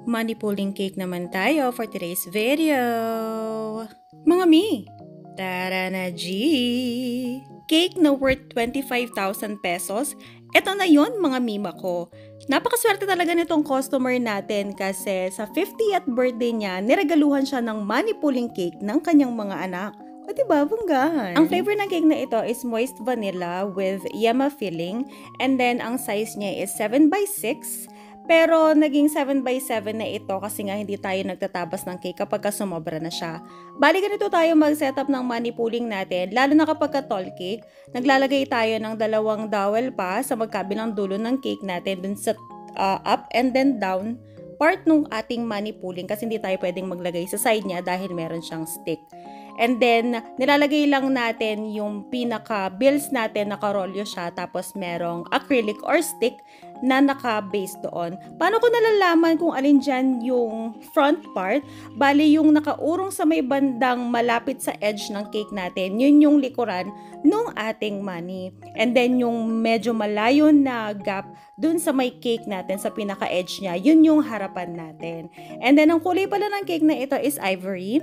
Money pulling cake naman tayo for today's video. Mga mi, tara na G! Cake na worth 25,000 pesos. Ito na yon mga mima ko. Napakaswerte talaga nitong customer natin kasi sa 50th birthday niya, niregaluhan siya ng money pulling cake ng kanyang mga anak. O diba, bunggahan? Ang flavor ng cake na ito is moist vanilla with yema filling. And then, ang size niya is 7x6. Pero, naging 7x7 na ito kasi nga hindi tayo nagtatabas ng cake kapag sumobra na siya. Bali, ganito tayo mag-setup ng money pulling natin. Lalo na kapag tall cake, naglalagay tayo ng 2 dowel pa sa magkabilang dulo ng cake natin dun sa up and then down part ng ating money pulling kasi hindi tayo pwedeng maglagay sa side niya dahil meron siyang stick. And then, nilalagay lang natin yung pinaka-bills natin, nakarolyo siya, tapos merong acrylic or stick na naka-base doon. Paano ko nalalaman kung alin dyan yung front part? Bali, yung nakaurong sa may bandang malapit sa edge ng cake natin, yun yung likuran nung ating money. And then, yung medyo malayo na gap dun sa may cake natin, sa pinaka-edge niya, yun yung harapan natin. And then, ang kulay pala ng cake na ito is ivory.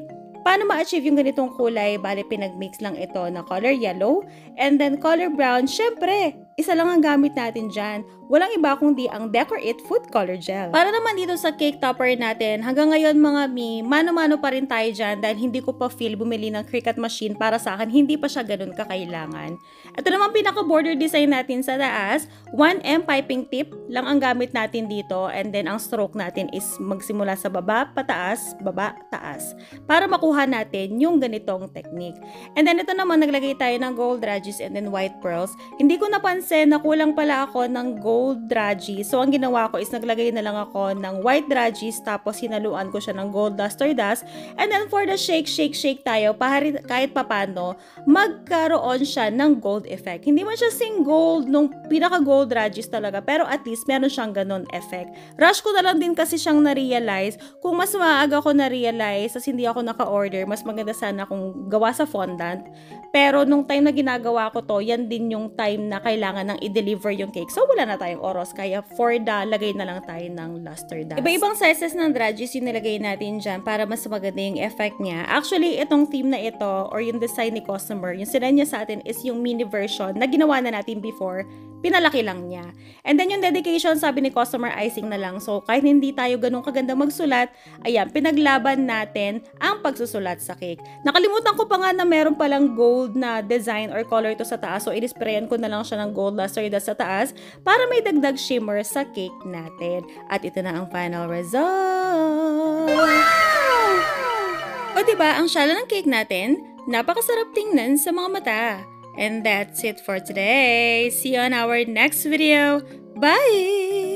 Paano ma-achieve yung ganitong kulay? Bale, pinag-mix lang ito na color yellow and then color brown. Syempre, isa lang ang gamit natin dyan. Walang iba kundi ang Decor It Food Color Gel. Para naman dito sa cake topper natin, hanggang ngayon mga mi, mano-mano pa rin tayo dyan dahil hindi ko pa feel bumili ng Cricut machine para sa akin, hindi pa siya ganun kakailangan. Ito naman pinaka-border design natin sa taas, 1M piping tip lang ang gamit natin dito and then ang stroke natin is magsimula sa baba, pataas, baba, taas. Para makuha natin yung ganitong technique. And then ito naman, naglagay tayo ng gold radges and then white pearls. Hindi ko napansin na kulang pala ako ng gold radges. So, ang ginawa ko is naglagay na lang ako ng white radges tapos hinaluan ko siya ng gold luster dust. And then for the shake tayo, kahit papano, magkaroon siya ng gold effect. Hindi man siya sing gold nung pinaka-gold radges talaga, pero at least meron siyang ganun effect. Rush ko na lang din kasi siyang na-realize. Kung mas maaga ko na-realize, as hindi ako naka-order, mas maganda sana kung gawa sa fondant. Pero nung time na ginagawa ko to, yan din yung time na kailangan nang i-deliver yung cake. So, wala na tayong oras. Kaya for the, lagay na lang tayo ng luster dust. Iba-ibang sizes ng radges yung nilagay natin dyan para mas maganda yung effect niya. Actually, itong theme na ito or yung design ni customer, yung sinend niya sa atin is yung mini version na ginawa na natin before. Pinalaki lang niya. And then yung dedication, sabi ni customer, icing na lang. So, kahit hindi tayo ganun kaganda magsulat, ayan, pinaglaban natin ang pagsusulat sa cake. Nakalimutan ko pa nga na meron palang gold na design or color ito sa taas. So, inisprayan ko na lang siya ng gold luster dust sa taas para may dagdag shimmer sa cake natin. At ito na ang final result! Wow! O diba, ang shala ng cake natin, napakasarap tingnan sa mga mata. And that's it for today. See you on our next video. Bye!